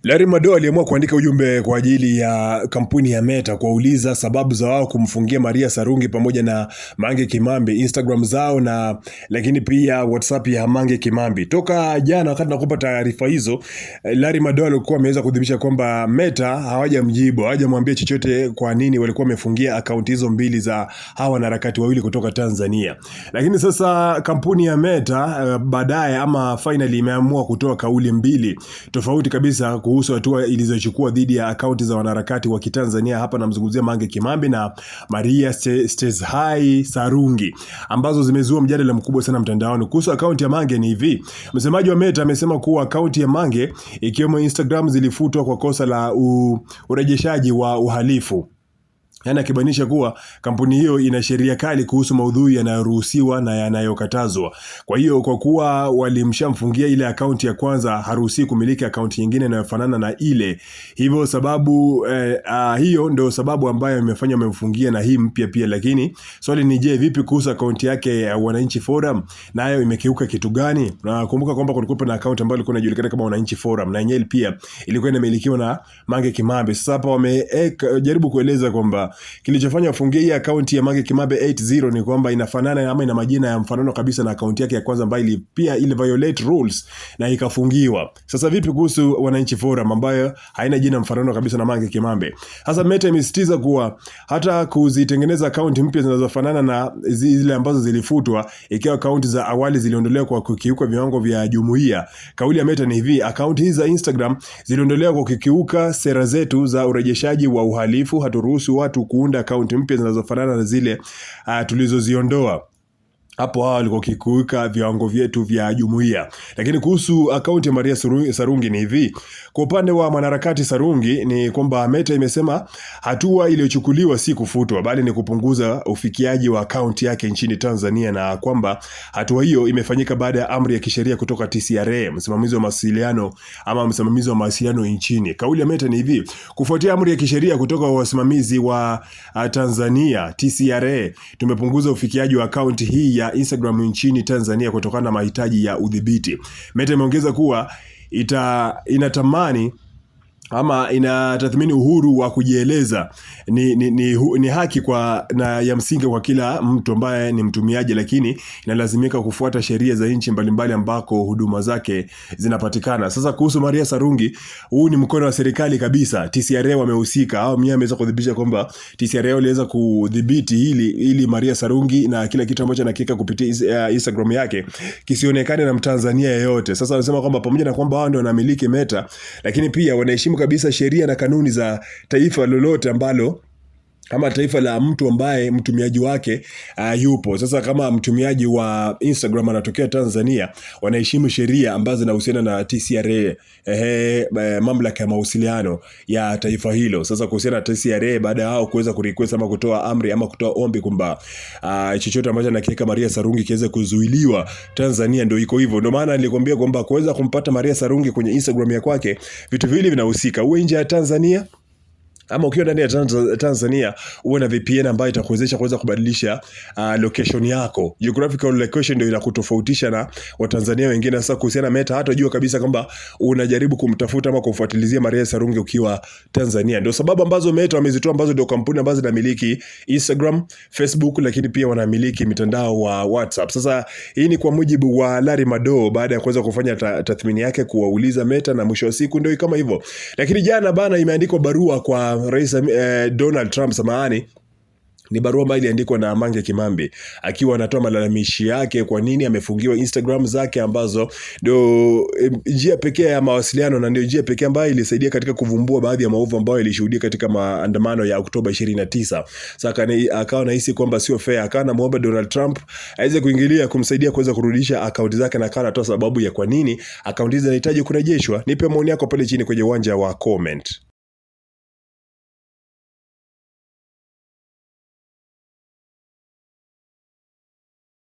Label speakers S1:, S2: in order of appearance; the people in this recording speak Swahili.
S1: Larry Madowo aliamua kuandika ujumbe kwa ajili ya kampuni ya Meta kuwauliza sababu za wao kumfungia Maria Sarungi pamoja na Mange Kimambi Instagram zao, na lakini pia WhatsApp ya Mange Kimambi. Toka jana wakati nakupa taarifa hizo, Larry Madowo alikuwa ameweza kudhibitisha kwamba Meta hawajamjibu, hawajamwambia chochote kwa nini walikuwa wamefungia akaunti hizo mbili za hawa wanaharakati wawili kutoka Tanzania. Lakini sasa kampuni ya Meta baadaye ama finally imeamua kutoa kauli mbili tofauti kabisa kuhusu hatua ilizochukua dhidi ya akaunti za wanaharakati wa Kitanzania. Hapa namzungumzia Mange Kimambi na Maria Stezhai Sarungi, ambazo zimezua mjadala mkubwa sana mtandaoni. Kuhusu akaunti ya Mange ni hivi: msemaji wa Meta amesema kuwa akaunti ya Mange ikiwemo Instagram zilifutwa kwa kosa la urejeshaji wa uhalifu. Yaani akibainisha kuwa kampuni hiyo ina sheria kali kuhusu maudhui yanayoruhusiwa na yanayokatazwa. Kwa hiyo kwa kuwa walimshamfungia ile akaunti ya kwanza, haruhusi kumiliki akaunti nyingine inayofanana na ile. Hivyo sababu hiyo ndio sababu ambayo imefanya wamemfungia na hii mpya pia. Lakini swali ni je, vipi kuhusu akaunti yake ya Wananchi Forum? Nayo imekeuka kitu gani? Na kumbuka kwamba kulikuwa na akaunti ambayo ilikuwa inajulikana kama Wananchi Forum na yenyewe pia ilikuwa inamilikiwa na Mange Kimambi. Sasa hapa wamejaribu kueleza kwamba kilichofanya afungie hii akaunti ya Mange Kimambi 80 ni kwamba inafanana ama ina majina ya mfanano kabisa na akaunti yake ya kwanza ambayo pia ile violate rules na ikafungiwa. Sasa vipi kuhusu Wananchi Forum ambayo haina jina mfanano kabisa na Mange Kimambi? Hasa Meta imesisitiza kuwa hata kuzitengeneza akaunti mpya zinazofanana na zile ambazo zilifutwa ikiwa akaunti za awali ziliondolewa kwa kukiuka viwango vya jumuiya. Kauli ya Meta ni hivi: akaunti hizi za Instagram ziliondolewa kwa kukiuka sera zetu za urejeshaji wa uhalifu. Haturuhusu watu kuunda akaunti mpya zinazofanana na zile tulizoziondoa hapo awali kwa kukiuka viwango vyetu vya jumuiya. Lakini kuhusu akaunti ya Maria Sarungi ni hivi: kwa upande wa mwanaharakati Sarungi ni kwamba Meta imesema hatua iliyochukuliwa si kufutwa bali ni kupunguza ufikiaji wa akaunti yake nchini Tanzania, na kwamba hatua hiyo imefanyika baada ya amri ya kisheria kutoka TCRA, msimamizi wa mawasiliano nchini. Kauli ya Meta ni hivi: kufuatia amri ya kisheria kutoka wasimamizi wa Tanzania TCRA, tumepunguza ufikiaji wa akaunti hii ya Instagram nchini Tanzania kutokana na mahitaji ya udhibiti. Meta imeongeza kuwa inatamani ama inatathmini uhuru wa kujieleza ni haki na ya msingi kwa kila mtu ambaye ni mtumiaji, lakini inalazimika kufuata sheria za nchi mbalimbali ambako huduma zake zinapatikana. Sasa kuhusu Maria Sarungi, huu ni mkono wa serikali kabisa. TCRA wamehusika au mimi ameweza kudhibitisha kwamba TCRA waliweza kudhibiti ili Maria Sarungi na kila kitu ambacho anakika kupitia Instagram yake kisionekane na Mtanzania yeyote. Sasa wanasema kwamba pamoja na kwamba wao ndio wanamiliki Meta, lakini pia wanaheshimu kabisa sheria na kanuni za taifa lolote ambalo ama taifa la mtu ambaye mtumiaji wake yupo. Sasa kama mtumiaji wa Instagram anatokea Tanzania, wanaheshimu sheria ambazo zinahusiana na TCRA, mamlaka ya mawasiliano ya taifa hilo. Sasa kuhusiana na TCRA, baada ya hao kuweza kurequest ama kutoa amri ama kutoa ombi kwamba chochote ambacho anakiweka Maria Sarungi kiweze kuzuiliwa Tanzania, ndio iko hivyo. Ndio maana nilikwambia kwamba kuweza kumpata Maria Sarungi kwenye Instagram ya kwake, vitu viwili vinahusika: uwe nje ya Tanzania ama ukiwa ndani ya Tanzania uwe na VPN ambayo itakuwezesha kuweza kubadilisha location yako. Geographical location ndio inakutofautisha na Watanzania wengine. Sasa kuhusiana na Meta, hata jua kabisa kwamba unajaribu kumtafuta ama kufuatilizia Maria Sarungi ukiwa Tanzania. Ndio sababu ambazo Meta wamezitoa, ambazo ndio kampuni ambazo zinamiliki Instagram, Facebook, lakini pia wanamiliki mitandao wa WhatsApp. Sasa hii ni kwa mujibu wa Larry Madowo baada ya kuweza kufanya tathmini yake kuwauliza Meta, na mwisho wa siku ndio kama hivyo. Lakini jana bana imeandikwa barua kwa Rais Donald Trump, samahani, ni barua ambayo iliandikwa na Mange Kimambi akiwa anatoa malalamishi yake kwa nini amefungiwa Instagram zake, ambazo ndio njia pekee ya mawasiliano na ndio njia pekee ambayo ilisaidia katika kuvumbua baadhi ya maovu ambayo ilishuhudia katika maandamano ya Oktoba 29. Sasa akawa anahisi kwamba sio fair, akawa anamuomba Donald Trump aweze kuingilia kumsaidia kuweza kurudisha akaunti zake, na akawa anatoa sababu ya kwa nini akaunti hizo zinahitaji kurejeshwa. Nipe maoni yako pale chini kwenye uwanja wa comment.